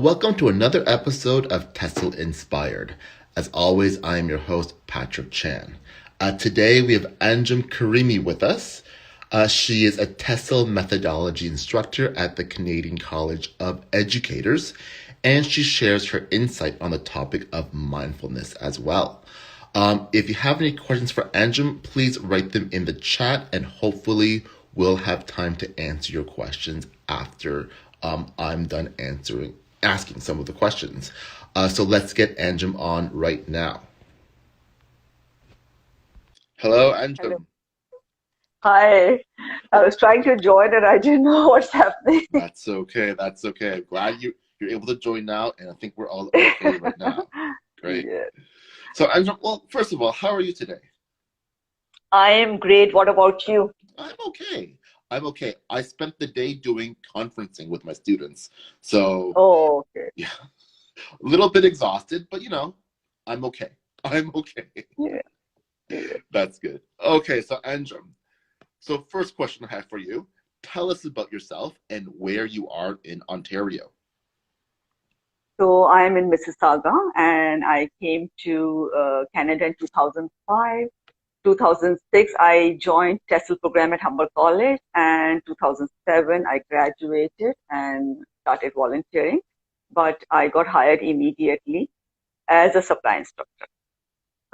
Welcome to another episode of TESLInspired. As always, I am your host, Patrick Chan. Today we have Anjum Karimi with us. She is a TESL methodology instructor at the Canadian College of Educators, and she shares her insight on the topic of mindfulness as well. If you have any questions for Anjum, please write them in the chat, and hopefully we'll have time to answer your questions after I'm done asking some of the questions. So let's get Anjum on right now. Hello, Hello. Anjum. Hi. I was trying to join and I didn't know what's happening. That's okay. That's okay. I'm glad you're able to join now, and I think we're all okay right now. Great. Yeah. So, Anjum, well, first of all, how are you today? I am great. What about you? I'm okay. I'm okay. I spent the day doing conferencing with my students, so Oh, okay. yeah, a little bit exhausted, but I'm okay. I'm okay. Yeah. Yeah. That's good. Okay, so Anjum. So first question I have for you, tell us about yourself and where you are in Ontario. So I'm in Mississauga and I came to Canada in 2005. 2006, I joined TESL program at Humber College, and 2007, I graduated and started volunteering. But I got hired immediately as a supply instructor.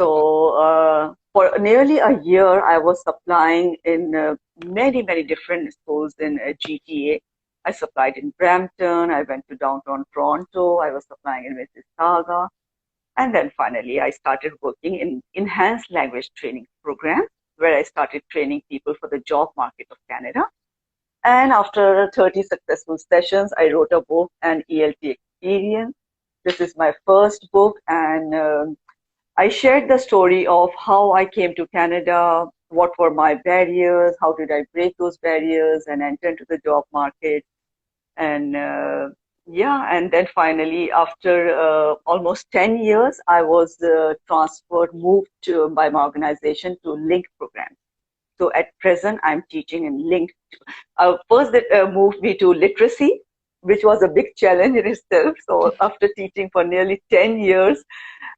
So for nearly a year, I was supplying in many different schools in GTA. I supplied in Brampton. I went to downtown Toronto. I was supplying in Mississauga. And then finally, I started working in enhanced language training program, where I started training people for the job market of Canada. And after 30 successful sessions, I wrote a book, An ELT Experience. This is my first book, and I shared the story of how I came to Canada, what were my barriers, how did I break those barriers and enter into the job market. And and then finally, after almost 10 years, I was moved by my organization to LINK program. So at present, I'm teaching in LINK. First, that moved me to literacy, which was a big challenge in itself. So after teaching for nearly 10 years,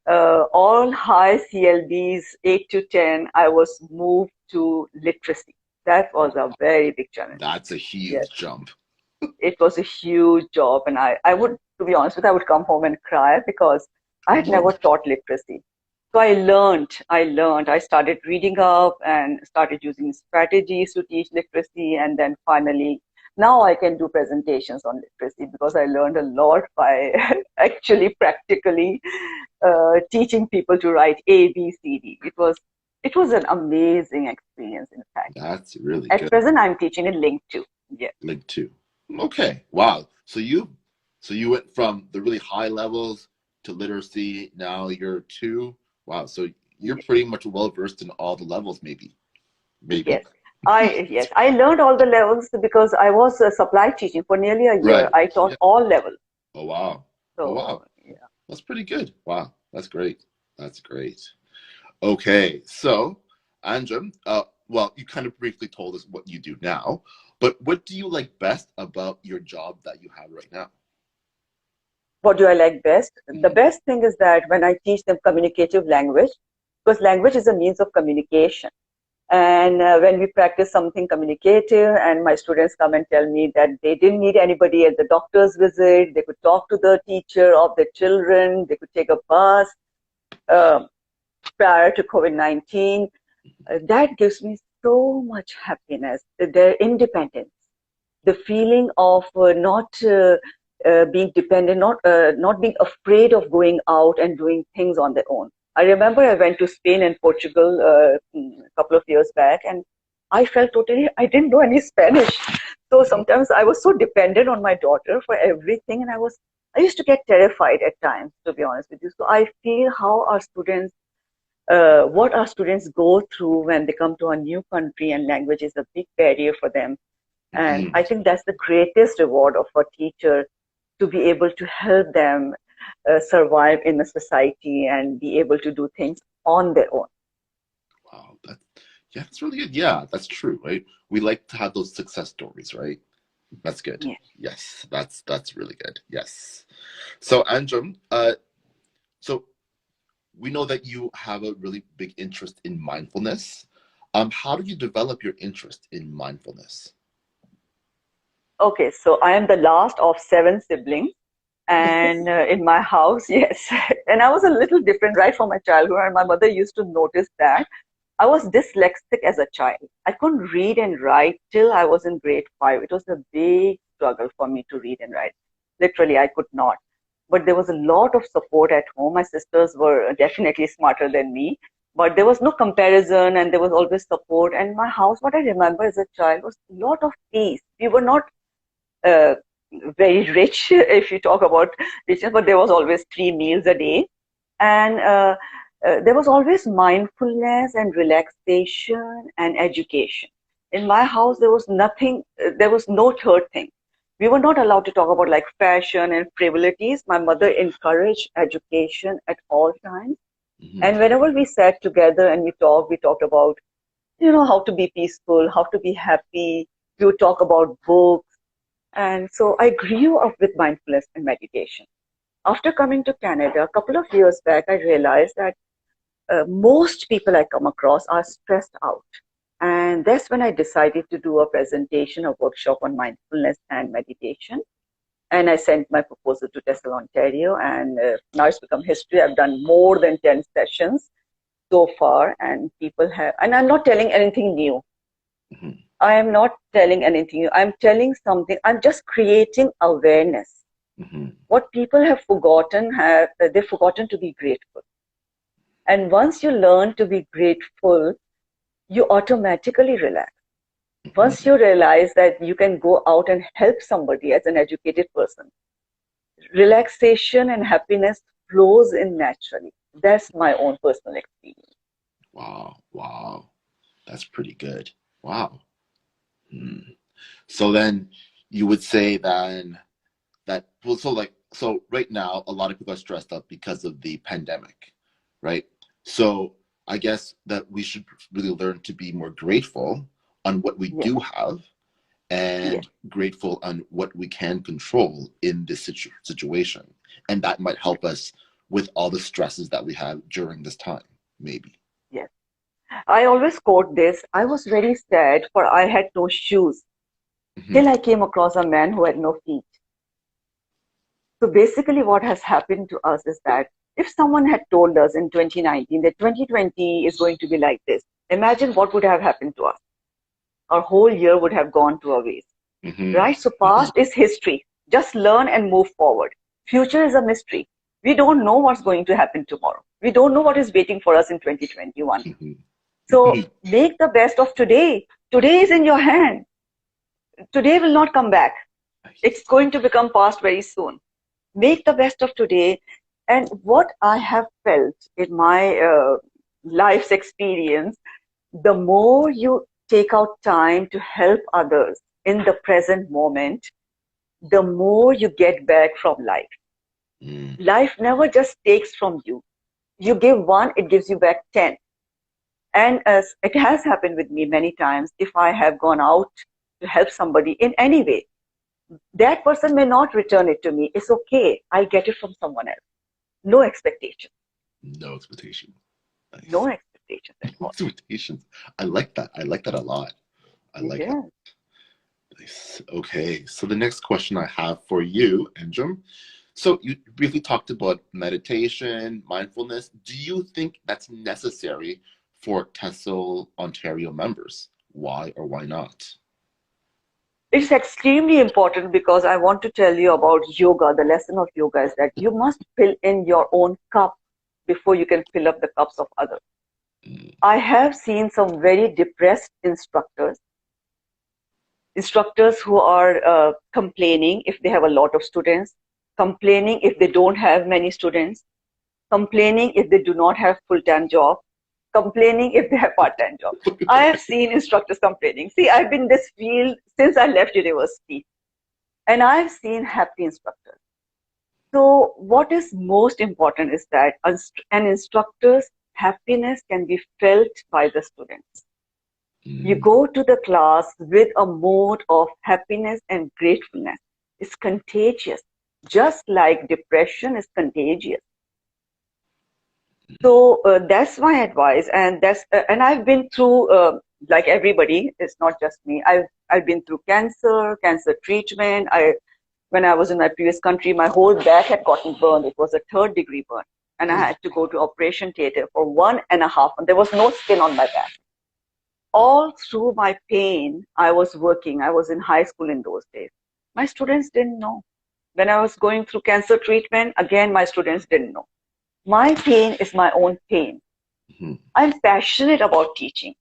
all high CLBs, 8 to 10, I was moved to literacy. That was a very big challenge. That's a Yes, huge jump. it was a huge job. And I would, to be honest with you, I would come home and cry because I had never Oh, taught literacy. So I started reading up and started using strategies to teach literacy. And then finally, now I can do presentations on literacy because I learned a lot by actually practically teaching people to write A, B, C, D. It was an amazing experience, in fact. that's really At good. present, I'm teaching in Link 2. Yeah. Link two. Okay. Wow. So you went from the really high levels to literacy. Now you're two. Wow. So you're pretty much well versed in all the levels, maybe. Maybe. Yes. I learned all the levels because I was supply teaching for nearly a year. Right. I taught Yeah. all levels. Oh wow. Oh So wow. yeah. That's pretty good. Wow. That's great. That's great. Okay. So, Anjum, well, you kind of briefly told us what you do now, but what do you like best about your job that you have right now? What do I like best? The Mhm. best thing is that when I teach them communicative language, because language is a means of communication. And when we practice something communicative, and my students come and tell me that they didn't need anybody at the doctor's visit, they could talk to the teacher of their children, they could take a bus uh, prior to COVID-19. That gives me so much happiness, their independence, the feeling of not being dependent, not being afraid of going out and doing things on their own. I remember I went to Spain and Portugal a couple of years back, and I felt totally, I didn't know any Spanish. So sometimes I was so dependent on my daughter for everything, and I used to get terrified at times, to be honest with you. So I feel how our students, what our students go through when they come to a new country, and language is a big barrier for them. And Mhm. I think that's the greatest reward of a teacher, to be able to help them survive in a society and be able to do things on their own. Wow, yeah, that's really good. Yeah, that's true, right? We like to have those success stories, right? That's good. Yeah. Yes, that's really good. Yes. So Anjum, so we know that you have a really big interest in mindfulness. How did you develop your interest in mindfulness? Okay, so I am the last of seven siblings. And in my house, yes. And I was a little different right from my childhood. And my mother used to notice that I was dyslexic as a child. I couldn't read and write till I was in grade five. It was a big struggle for me to read and write. Literally, I could not. But there was a lot of support at home. My sisters were definitely smarter than me, but there was no comparison and there was always support. And my house, what I remember as a child was a lot of peace. We were not uh, very rich if you talk about richness, but there was always 3 meals a day. And there was always mindfulness and relaxation and education. In my house, there was nothing, there was no third thing. We were not allowed to talk about like fashion and frivolities. My mother encouraged education at all times. Hmm. And whenever we sat together and we talked about, how to be peaceful, how to be happy. We would talk about books. And so I grew up with mindfulness and meditation. After coming to Canada a couple of years back, I realized that most people I come across are stressed out. And that's when I decided to do a presentation, a workshop on mindfulness and meditation. And I sent my proposal to TESL Ontario, and now it's become history. I've done more than 10 sessions so far, and people have, and I'm not telling anything new. Hmm. I am not telling anything new. I'm telling something, I'm just creating awareness. Hmm. What people have forgotten, they've forgotten to be grateful. And once you learn to be grateful, you automatically relax. Once Hmm. you realize that you can go out and help somebody as an educated person, relaxation and happiness flows in naturally. That's my own personal experience. Wow, wow, that's pretty good. Wow. Hmm. So then you would say then that well, so right now a lot of people are stressed up because of the pandemic, right? So I guess that we should really learn to be more grateful on what we Yes, do have yes, and grateful on what we can control in this situation. And that might yes, help us with all the stresses that we have during this time, maybe. yes. I always quote this. I was very sad for I had no shoes Hmm. till I came across a man who had no feet. So basically, what has happened to us is that if someone had told us in 2019 that 2020 is going to be like this, imagine what would have happened to us. Our whole year would have gone to a waste, Hmm. right? So Hmm. past is history. Just learn and move forward. Future is a mystery. We don't know what's going to happen tomorrow. We don't know what is waiting for us in 2021. Hmm. So Hmm. make the best of today. Today is in your hand. Today will not come back. It's going to become past very soon. Make the best of today. And what I have felt in my life's experience, the more you take out time to help others in the present moment, the more you get back from life. Hmm. Life never just takes from you. You give one, it gives you back 10. And as it has happened with me many times, if I have gone out to help somebody in any way, that person may not return it to me. It's okay. I get it from someone else. No expectation. No expectation. No Nice. expectations at No all. expectations. I like that. I like that a lot. I like that. Yeah. Nice. Okay. So the next question I have for you, Anjum. So you briefly talked about meditation, mindfulness. Do you think that's necessary for TESL Ontario members? Why or why not? It's extremely important because I want to tell you about yoga. The lesson of yoga is that you must fill in your own cup before you can fill up the cups of others. Mm. I have seen some very depressed instructors who are complaining if they have a lot of students, complaining if they don't have many students, complaining if they do not have full-time job, complaining if they have part-time job. I have seen instructors complaining. See, I've been in this field since I left university, and I've seen happy instructors. So what is most important is that an instructor's happiness can be felt by the students. You go to the class with a mode of happiness and gratefulness. It's contagious, just like depression is contagious. So that's my advice, and I've been through like everybody. It's not just me. I've been through cancer treatment. When I was in my previous country, my whole back had gotten burned. It was a third-degree burn, and I had to go to operation theater for 1.5 months. There was no skin on my back. All through my pain, I was working. I was in high school in those days. My students didn't know. When I was going through cancer treatment, again, my students didn't know. My pain is my own pain. Mm-hmm. I'm passionate about teaching.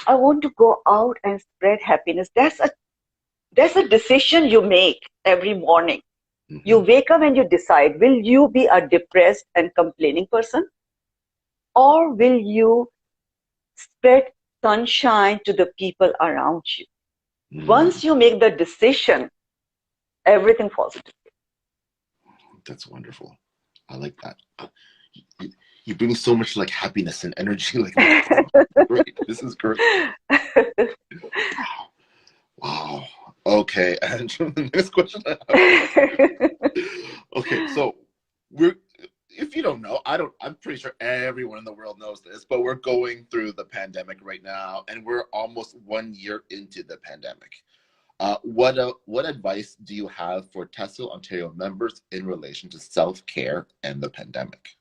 I want to go out and spread happiness. That's a decision you make every morning. Mm-hmm. You wake up and you decide, will you be a depressed and complaining person? Or will you spread sunshine to the people around you? Mm-hmm. Once you make the decision, everything falls into place. That's wonderful. I like that. You bring so much like happiness and energy. Like, great. This is great. Wow. Okay. And the next question I have. Okay, so if you don't know, I'm pretty sure everyone in the world knows this, but we're going through the pandemic right now, and we're almost 1 year into the pandemic. What advice do you have for TESL Ontario members in relation to self-care and the pandemic?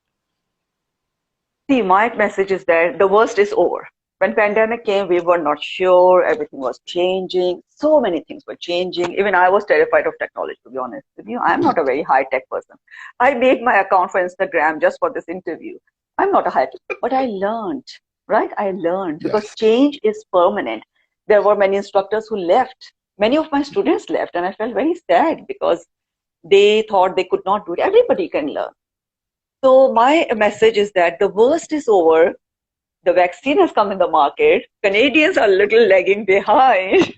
See, my message is that the worst is over. When pandemic came, we were not sure. Everything was changing. So many things were changing. Even I was terrified of technology, to be honest with you. I'm not a very high-tech person. I made my account for Instagram just for this interview. I'm not a high-tech, but I learned, right? I learned because Yes. change is permanent. There were many instructors who left. Many of my students left, and I felt very sad because they thought they could not do it. Everybody can learn. So my message is that the worst is over. The vaccine has come in the market. Canadians are a little lagging behind.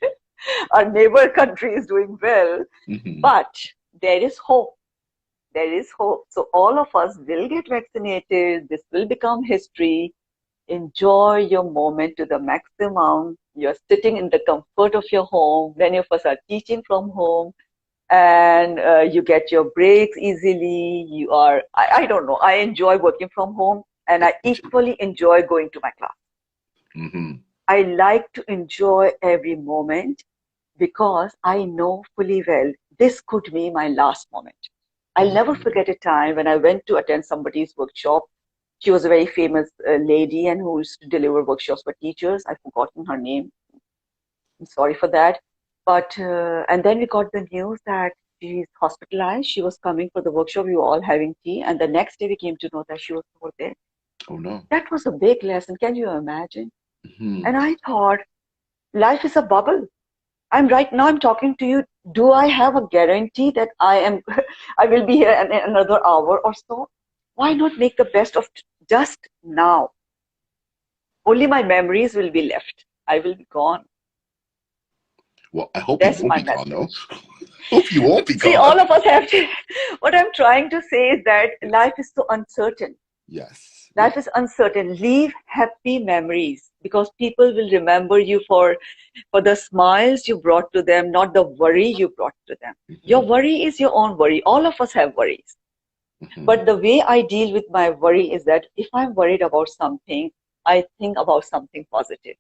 Our neighbor country is doing well. Mm-hmm. But there is hope. There is hope. So all of us will get vaccinated. This will become history. Enjoy your moment to the maximum. You're sitting in the comfort of your home. Many of us are teaching from home. And you get your breaks easily. I don't know, I enjoy working from home, and I equally enjoy going to my class. Mm-hmm. I like to enjoy every moment because I know fully well this could be my last moment. I'll never forget a time when I went to attend somebody's workshop. She was a very famous lady and who used to deliver workshops for teachers. I've forgotten her name. I'm sorry for that. But, and then we got the news that she's hospitalized. She was coming for the workshop. We were all having tea. And the next day we came to know that she was over there. Oh, no. That was a big lesson. Can you imagine? Mm-hmm. And I thought, life is a bubble. I'm talking to you. Do I have a guarantee that I will be here in another hour or so? Why not make the best of just now? Only my memories will be left. I will be gone. Well, I hope That's you won't my be gone, though. message. Hope you won't be See, gone. all of us have to. What I'm trying to say is that life is so uncertain. Yes. Life is uncertain. Leave happy memories because people will remember you for the smiles you brought to them, not the worry you brought to them. Mm-hmm. Your worry is your own worry. All of us have worries. Mm-hmm. But the way I deal with my worry is that if I'm worried about something, I think about something positive.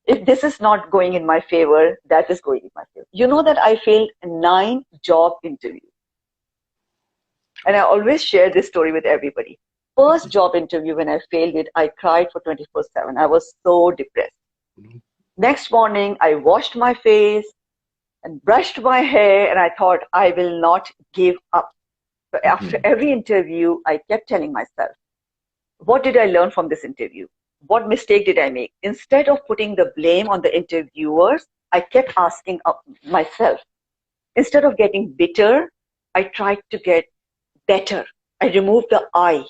If this is not going in my favor, that is going in my favor. You know that I failed 9 job interviews. And I always share this story with everybody. First job interview, when I failed it, I cried for 24/7. I was so depressed. Mm-hmm. Next morning, I washed my face and brushed my hair, and I thought, I will not give up. So after every interview, I kept telling myself, what did I learn from this interview? What mistake did I make? Instead of putting the blame on the interviewers, I kept asking myself. Instead of getting bitter, I tried to get better. I removed the I.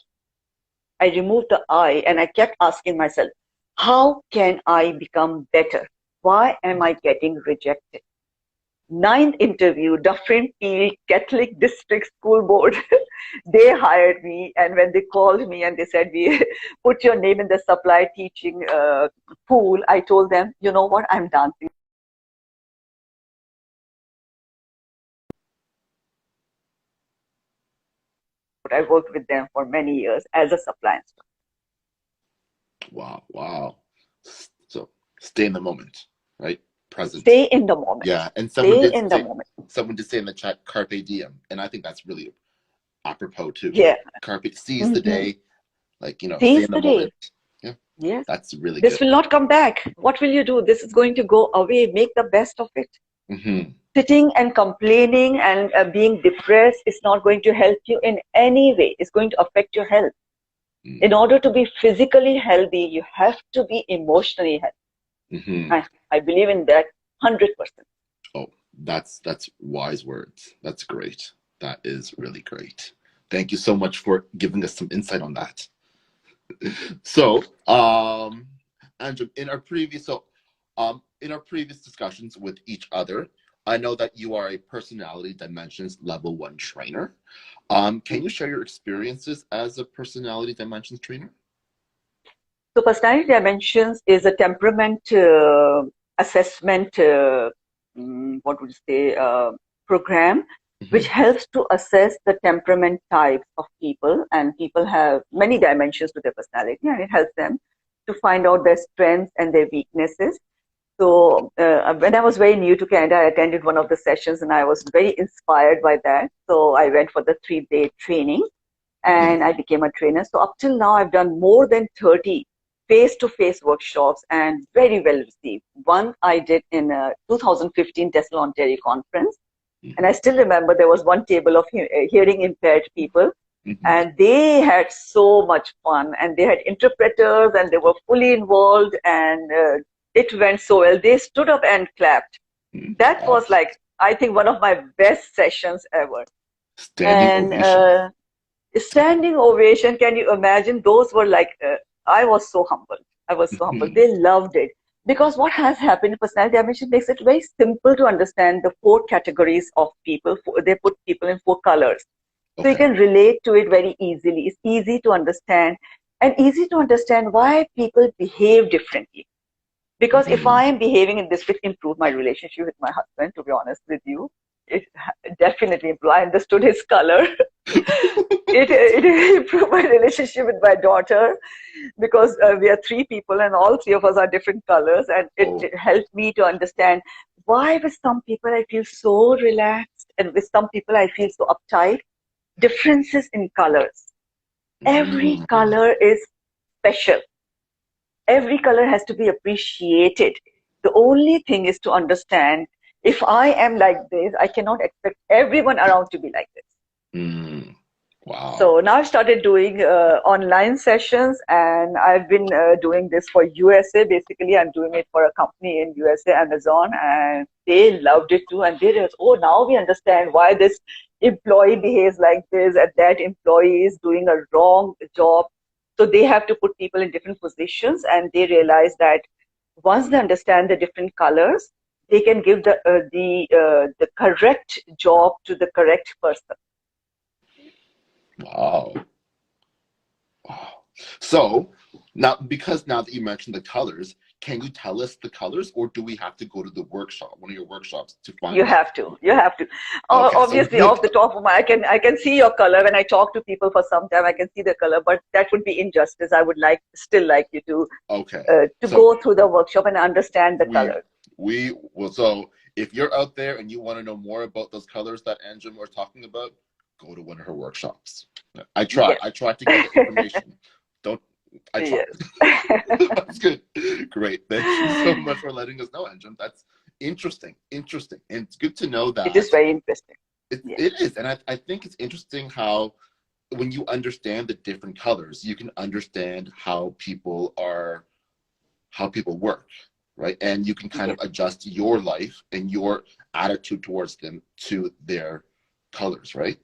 And I kept asking myself, how can I become better? Why am I getting rejected? ninth interview, Dufferin-Field Catholic District School Board, they hired me. And when they called me and they said, we put your name in the supply teaching pool, I told them, you know what, I'm dancing. I worked with them for many years as a supply instructor. Wow, wow. So stay in the moment, right? Present. Stay in the moment. Yeah, and Stay in the moment. Someone did say in the chat, carpe diem, and I think that's really apropos too. Yeah. Carpe, seize the day, like, you know, Seize stay in the the day. moment. Yeah. Yes. That's really This good. will not come back. What will you do? This is going to go away. Make the best of it. Mm-hmm. Sitting and complaining and being depressed is not going to help you in any way. It's going to affect your health. Mm-hmm. In order to be physically healthy, you have to be emotionally healthy. Mm-hmm. I believe in that 100%. Oh, that's wise words. That's great. That is really great. Thank you so much for giving us some insight on that. So, Anjum, in our previous discussions with each other, I know that you are a personality dimensions level 1 trainer. Can you share your experiences as a personality dimensions trainer? So, personality dimensions is a temperament assessment. What would you say? Program, which helps to assess the temperament types of people, and people have many dimensions to their personality, and it helps them to find out their strengths and their weaknesses. So when I was very new to Canada, I attended one of the sessions and I was very inspired by that. So I went for the 3-day training and I became a trainer. So up till now, I've done more than 30 face-to-face workshops and very well received. One I did in 2015 TESL Ontario conference. And I still remember there was one table of hearing impaired people. And they had so much fun, and they had interpreters, and they were fully involved, and it went so well. They stood up and clapped. That was like, I think, one of my best sessions ever. Standing ovation. Standing ovation. Can you imagine? Those were like, I was so humbled. I was so humbled. They loved it. Because what has happened in personality dimension makes it very simple to understand the 4 categories of people. They put people in 4 colors. So you can relate to it very easily. It's easy to understand, and easy to understand why people behave differently. Because if I am behaving in this way, it improved my relationship with my husband, to be honest with you. It definitely improved. I understood his color. it improved my relationship with my daughter, because we are 3 people and all 3 of us are different colors. And it helped me to understand why with some people I feel so relaxed and with some people I feel so uptight. Differences in colors. Every color is special. Every color has to be appreciated. The only thing is to understand, if I am like this, I cannot expect everyone around to be like this. Wow. So now I've started doing online sessions, and I've been doing this for USA. Basically, I'm doing it for a company in USA, Amazon, and they loved it too. And they realized, oh, now we understand why this employee behaves like this, and that employee is doing a wrong job. So they have to put people in different positions, and they realize that once they understand the different colors, they can give the correct job to the correct person. Wow. Wow. So now that you mentioned the colors, can you tell us the colors, or do we have to go to the workshop, one of your workshops, to find You have to. Okay, obviously, so off the top of my, I can see your color. When I talk to people for some time, I can see the color, but that would be injustice. I would still like you to go through the workshop and understand the color. So if you're out there and you want to know more about those colors that Anjum was talking about, go to one of her workshops. I try to get the information. I try. Yes. That's good. Great. Thank you so much for letting us know, Anjum. That's interesting. And it's good to know that. It is very interesting. It is. And I think it's interesting how, when you understand the different colors, you can understand how people work, right? And you can kind of adjust your life and your attitude towards them to their colors, right?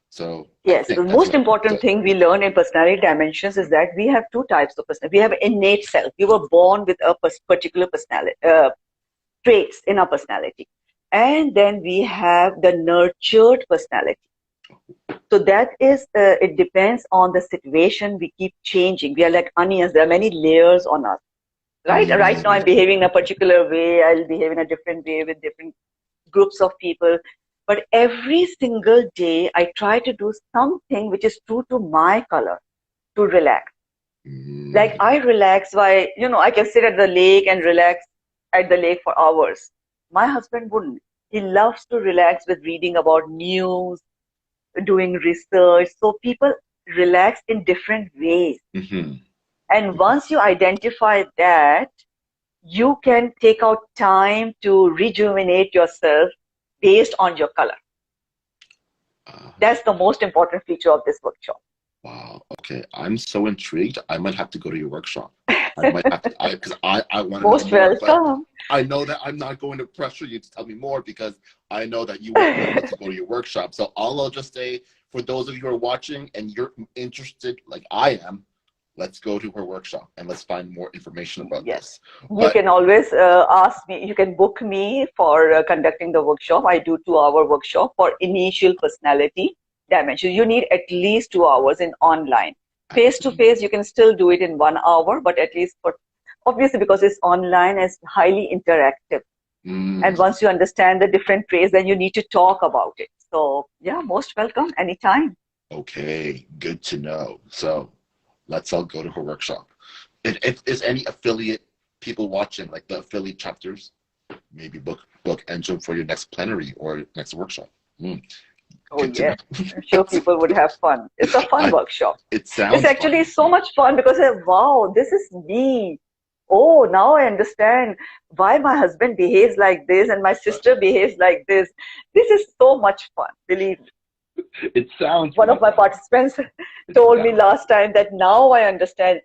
So yes, the most important thing we learn in personality dimensions is that we have 2 types of personality. We have innate self. We were born with a particular personality traits in our personality, And then we have the nurtured personality. So that is, it depends on the situation. We keep changing. We are like onions. There are many layers on us, right? Right now I'm behaving in a particular way. I'll behave in a different way with different groups of people. But every single day, I try to do something which is true to my color to relax. Like I relax by, I can sit at the lake and relax at the lake for hours. My husband wouldn't. He loves to relax with reading about news, doing research. So people relax in different ways. And once you identify that, you can take out time to rejuvenate yourself based on your color. That's the most important feature of this workshop. Wow. Okay. I'm so intrigued. I might have to go to your workshop. I might have to, because I want to know Most more. welcome. But I know that I'm not going to pressure you to tell me more because I know that you want me to go to your workshop. So all I'll just say, for those of you who are watching and you're interested, like I am, let's go to her workshop and let's find more information about this. You can always ask me, you can book me for conducting the workshop. I do 2-hour workshop for initial personality dimension. You need at least 2 hours in online. Face to face, you can still do it in 1 hour, but at least obviously because it's online, it's highly interactive. And once you understand the different traits, then you need to talk about it. So yeah, most welcome anytime. Okay, good to know. So let's all go to her workshop. If is any affiliate people watching, like the affiliate chapters, maybe book Anjum for your next plenary or next workshop. Oh yeah, I'm sure people would have fun. It's a fun workshop. It sounds. It's actually so much fun because wow, this is me. Oh, now I understand why my husband behaves like this and my sister behaves like this. This is so much fun, believe me. It sounds. One of my participants told me last time that now I understand.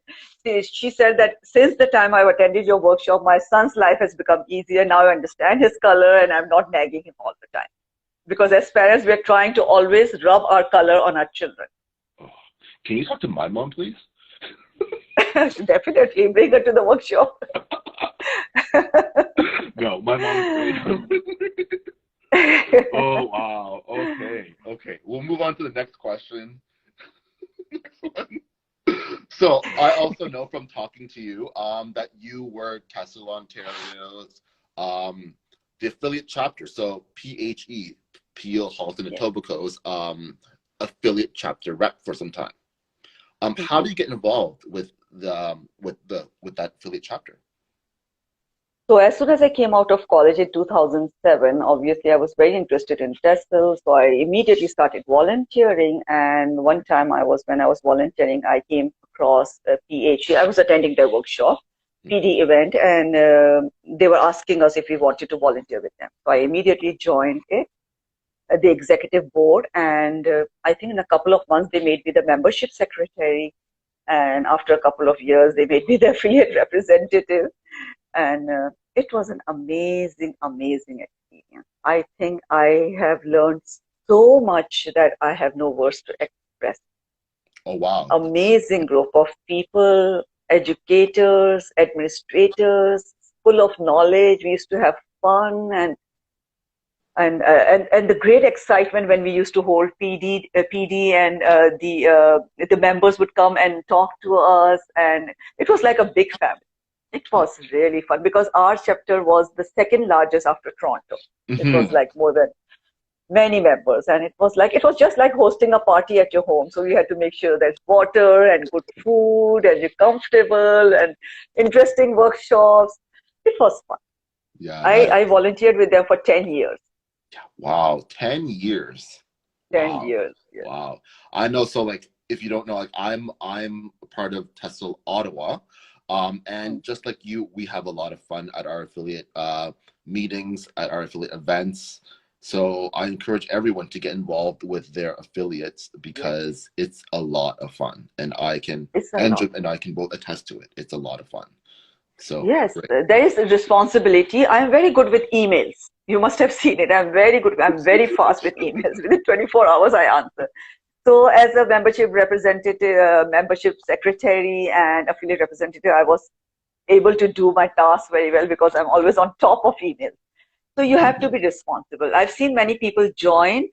She said that since the time I've attended your workshop, my son's life has become easier. Now I understand his color and I'm not nagging him all the time. Because as parents, we're trying to always rub our color on our children. Can you talk to my mom, please? Definitely. Bring her to the workshop. No, my mom is great. Oh, wow. Okay. We'll move on to the next question. So I also know from talking to you that you were TESL Ontario's the affiliate chapter. So PHE, Peel, Halton, and Etobicoke's affiliate chapter rep for some time. How do you get involved with that affiliate chapter? So as soon as I came out of college in 2007, obviously I was very interested in TESL. So I immediately started volunteering. And one time when I was volunteering, I came across PHE. I was attending their workshop, PD event, and they were asking us if we wanted to volunteer with them. So I immediately joined it, the executive board. And I think in a couple of months, they made me the membership secretary. And after a couple of years, they made me the affiliate representative. And it was an amazing, amazing experience. I think I have learned so much that I have no words to express. Oh, wow. Amazing group of people, educators, administrators, full of knowledge. We used to have fun and the great excitement when we used to hold PD and the members would come and talk to us, and it was like a big family. It was really fun because our chapter was the second largest after Toronto. It was like more than many members, and it was just like hosting a party at your home. So we had to make sure there's water and good food and you're comfortable and interesting workshops. It was fun. Yeah, I volunteered with them for 10 years. Wow, 10 years. 10 years. Yeah. Wow. I know. So like, if you don't know, like I'm a part of TESL Ottawa. And just like you, we have a lot of fun at our affiliate meetings, at our affiliate events. So I encourage everyone to get involved with their affiliates because it's a lot of fun. And Anjum and I can both attest to it. It's a lot of fun. So yes, there is a responsibility. I'm very good with emails. You must have seen it. I'm very good. I'm very fast with emails. Within 24 hours, I answer. So as a membership representative, membership secretary and affiliate representative, I was able to do my tasks very well because I'm always on top of emails. So you have to be responsible. I've seen many people join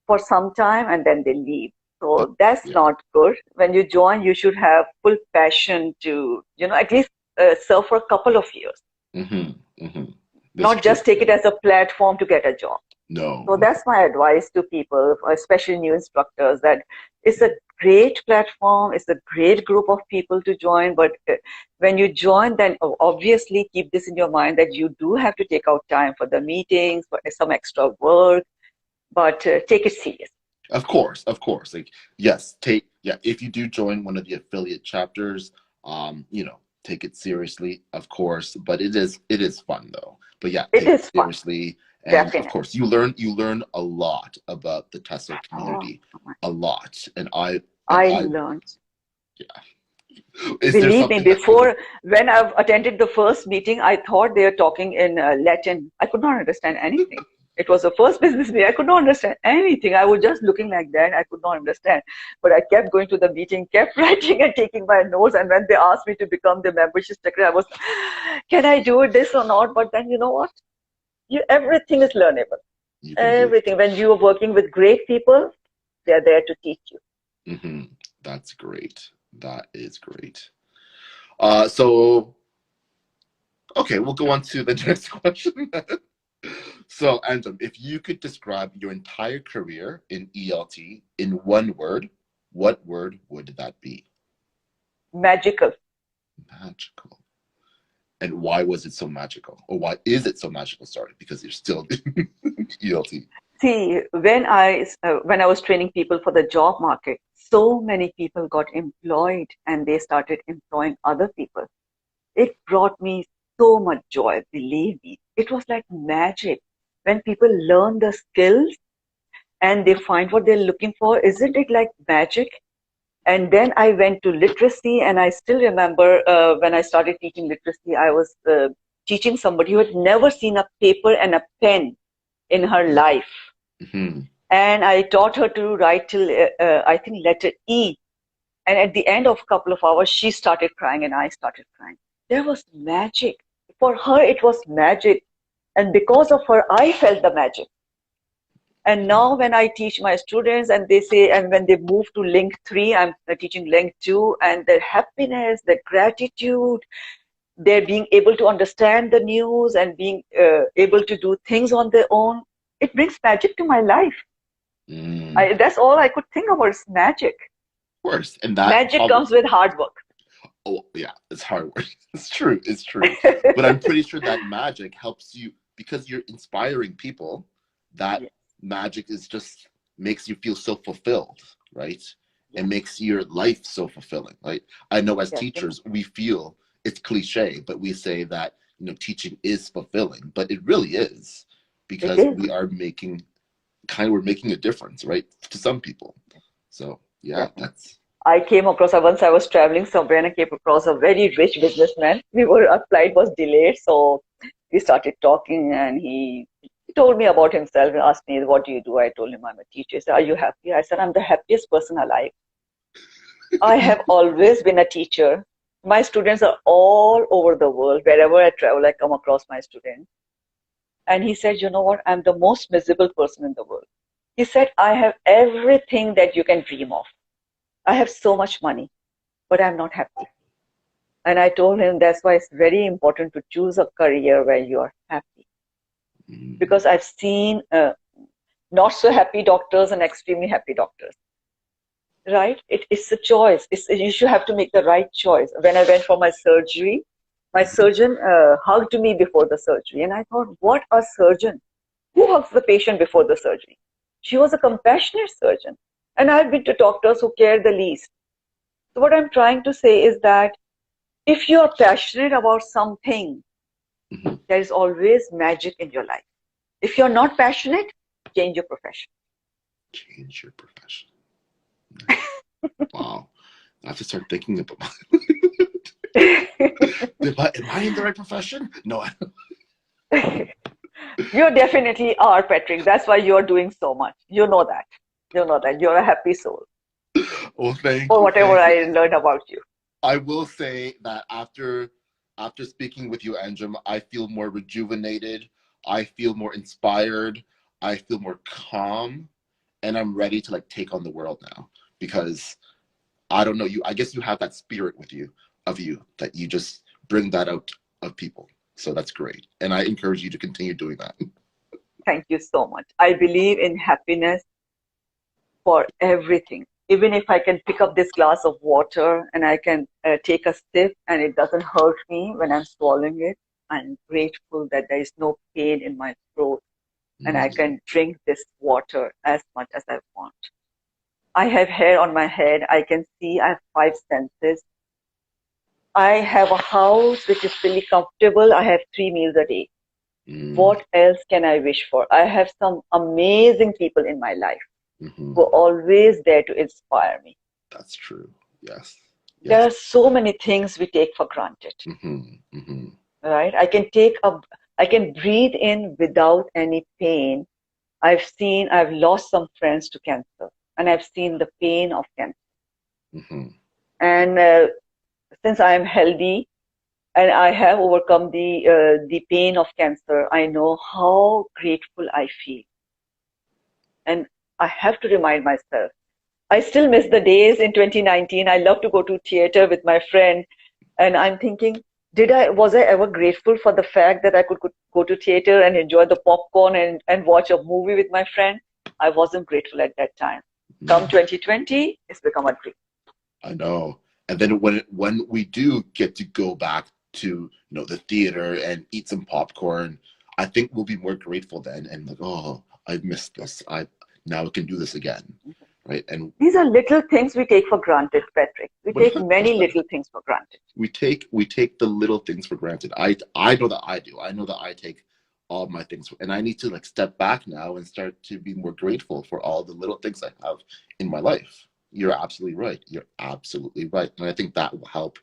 for some time and then they leave. So that's Yeah. not good. When you join, you should have full passion to, at least serve for a couple of years, That's not true. just take it as a platform to get a job. No, So no. that's my advice to people, especially new instructors, that it's a great platform, it's a great group of people to join. But when you join, then obviously keep this in your mind that you do have to take out time for the meetings, for some extra work, but take it serious. Of course, of course. Like, yes, if you do join one of the affiliate chapters, take it seriously, of course, but it is fun though. But yeah, It take it is fun, seriously. And of definitely. course, you learn a lot about the TESL Oh, community, a lot. I learned. Yeah. Is there Believe me, something that when I've attended the first meeting, I thought they were talking in Latin. I could not understand anything. It was the first business meeting. I could not understand anything. I was just looking like that. I could not understand. But I kept going to the meeting, kept writing and taking my notes. And when they asked me to become the membership secretary, I was, can I do this or not? But then you know what? Everything is learnable. you can do? Everything. When you are working with great people, they're there to teach you. Hmm. That's great. That is great. So okay, we'll go on to the next question. So, Anjum, if you could describe your entire career in ELT in one word, what word would that be? Magical. Magical. And why was it so magical? Or why is it so magical? Sorry, because you're still ELT. See, when I was training people for the job market, so many people got employed and they started employing other people. It brought me so much joy, believe me. It was like magic. When people learn the skills and they find what they're looking for, isn't it like magic? And then I went to literacy, and I still remember when I started teaching literacy, I was teaching somebody who had never seen a paper and a pen in her life. Mm-hmm. And I taught her to write till I think letter E. And at the end of a couple of hours, she started crying and I started crying. There was magic. For her, it was magic. And because of her, I felt the magic. And now when I teach my students and they say, and when they move to link 3, I'm teaching link 2, and their happiness, their gratitude, they're being able to understand the news and being able to do things on their own. It brings magic to my life. That's all I could think about is magic. Of course. And that Magic comes with hard work. oh yeah, it's hard work. It's true. It's true. But I'm pretty sure that magic helps you because you're inspiring people. That Yes. magic is just makes you feel so fulfilled, right? Yes. It makes your life so fulfilling. Like I know as Yes. teachers, we feel it's cliche, but we say that teaching is fulfilling, but it really is It because is. we're making a difference, right? To some people. So yeah, Definitely. Once I was traveling somewhere and I came across a very rich businessman. Our flight was delayed, so we started talking and he told me about himself and asked me, what do you do? I told him I'm a teacher. He said, are you happy? I said, I'm the happiest person alive. I have always been a teacher. My students are all over the world. Wherever I travel, I come across my students. And he said, you know what? I'm the most miserable person in the world. He said, I have everything that you can dream of. I have so much money, but I'm not happy. And I told him that's why it's very important to choose a career where you are happy. Because I've seen not so happy doctors and extremely happy doctors. Right? It's a choice. You should have to make the right choice. When I went for my surgery, my surgeon hugged me before the surgery. And I thought, what a surgeon. Who hugs the patient before the surgery? She was a compassionate surgeon. And I've been to doctors who care the least. So what I'm trying to say is that if you're passionate about something, there is always magic in your life. If you're not passionate, change your profession. Change your profession. Wow. I have to start thinking about am I in the right profession? No, I don't. You definitely are, Patrick. That's why you're doing so much. You know that. You know that. You're a happy soul. Well, thank Or you. whatever Thank I you. learned about you. I will say that after speaking with you, Anjum, I feel more rejuvenated. I feel more inspired, I feel more calm, and I'm ready to like take on the world now because I don't know you. I guess you have that spirit with you of you that you just bring that out of people. So that's great, and I encourage you to continue doing that. Thank you so much. I believe in happiness for everything. Even if I can pick up this glass of water and I can take a sip and it doesn't hurt me when I'm swallowing it, I'm grateful that there is no pain in my throat and I Mm, can drink this water as much as I want. I have hair on my head. I can see. I have five senses. I have a house which is really comfortable. I have 3 meals a day. mm, What else can I wish for? I have some amazing people in my life hmm. who are always there to inspire me. That's true. Yes. There Yes. are so many things we take for granted, Hmm. Hmm. right? I can breathe in without any pain. I've lost some friends to cancer and I've seen the pain of cancer. Hmm. And since I am healthy and I have overcome the pain of cancer, I know how grateful I feel. And I have to remind myself. I still miss the days in 2019. I love to go to theater with my friend, and I'm thinking, was I ever grateful for the fact that I could go to theater and enjoy the popcorn and watch a movie with my friend? I wasn't grateful at that time. Come Hmm. 2020, it's become a dream. I know. And then when we do get to go back to the theater and eat some popcorn, I think we'll be more grateful then and like, oh, I missed this. I Now we can do this again, right? And These are little things we take for granted, Patrick. We take many little things for granted. we take the little things for granted. I know that I do. I know that I take all my things, and I need to like step back now and start to be more grateful for all the little things I have in my life. You're absolutely right. You're absolutely right, and I think that will help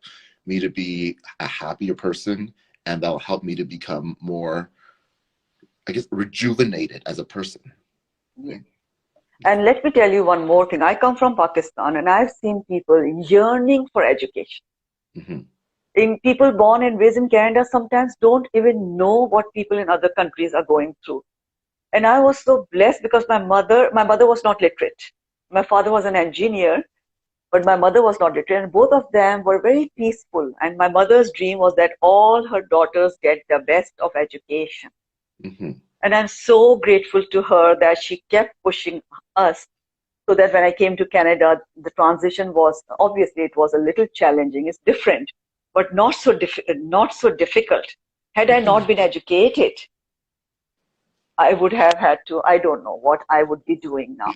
me to be a happier person, and that'll help me to become more, I guess, rejuvenated as a person. Yeah. And let me tell you one more thing. I come from Pakistan and I've seen people yearning for education. Hmm. In people born and raised in Canada sometimes don't even know what people in other countries are going through. And I was so blessed because my mother was not literate. My father was an engineer, but my mother was not literate. And both of them were very peaceful. And my mother's dream was that all her daughters get the best of education. Hmm. And I'm so grateful to her that she kept pushing us so that when I came to Canada, the transition was obviously it was a little challenging. It's different, but not so difficult. Had I not Hmm. been educated, I would have had to. I don't know what I would be doing now.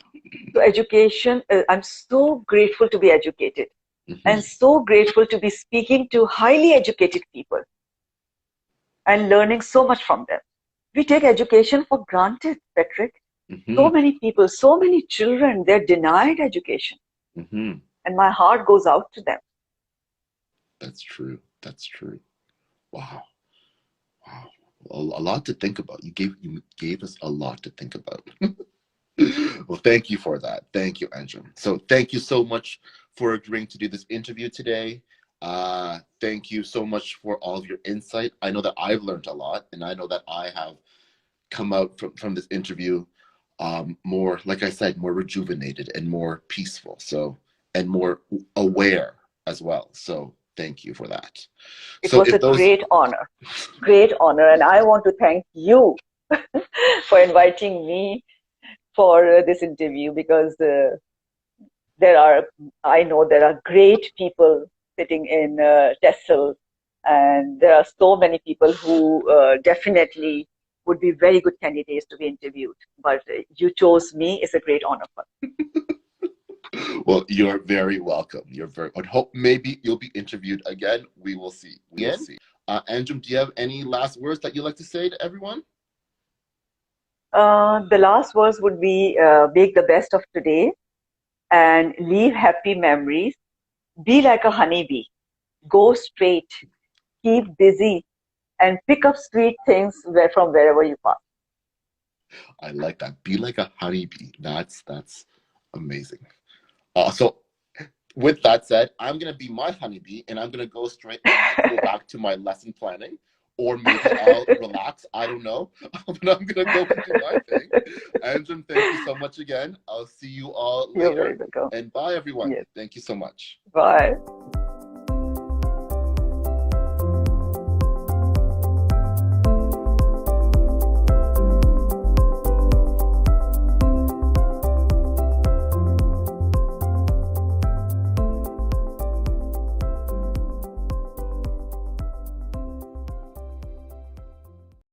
So education, I'm so grateful to be educated, Hmm. and so grateful to be speaking to highly educated people and learning so much from them. We take education for granted, Patrick. Hmm. So many people, so many children, they're denied education, Hmm. and my heart goes out to them. That's true. That's true. Wow. Wow. A lot to think about. You gave us a lot to think about. Well, thank you for that. Thank you, Anjum. So thank you so much for agreeing to do this interview today. Thank you so much for all of your insight. I know that I've learned a lot, and I know that I have come out from this interview more, like I said, more rejuvenated and more peaceful. So, and more aware as well. So thank you for that. It So was if a those great honor, and I want to thank you for inviting me for this interview because there are, I know there are great people sitting in TESL, and there are so many people who definitely would be very good candidates to be interviewed. But you chose me; it's a great honor for me. Well, you're very welcome. You're very. I hope maybe you'll be interviewed again. We will see. We will see. Anjum, do you have any last words that you'd like to say to everyone? The last words would be make the best of today and leave happy memories. Be like a honeybee. Go straight, keep busy, and pick up sweet things from wherever you pass. I like that. Be like a honeybee. That's amazing. So with that said, I'm gonna be my honeybee, and I'm gonna go straight and go back to my lesson planning, or maybe I'll relax. I don't know. But I'm going to go and do my thing. Anjum, thank you so much again. I'll see you all You're very later. welcome. And bye, everyone. Yes. Thank you so much. Bye.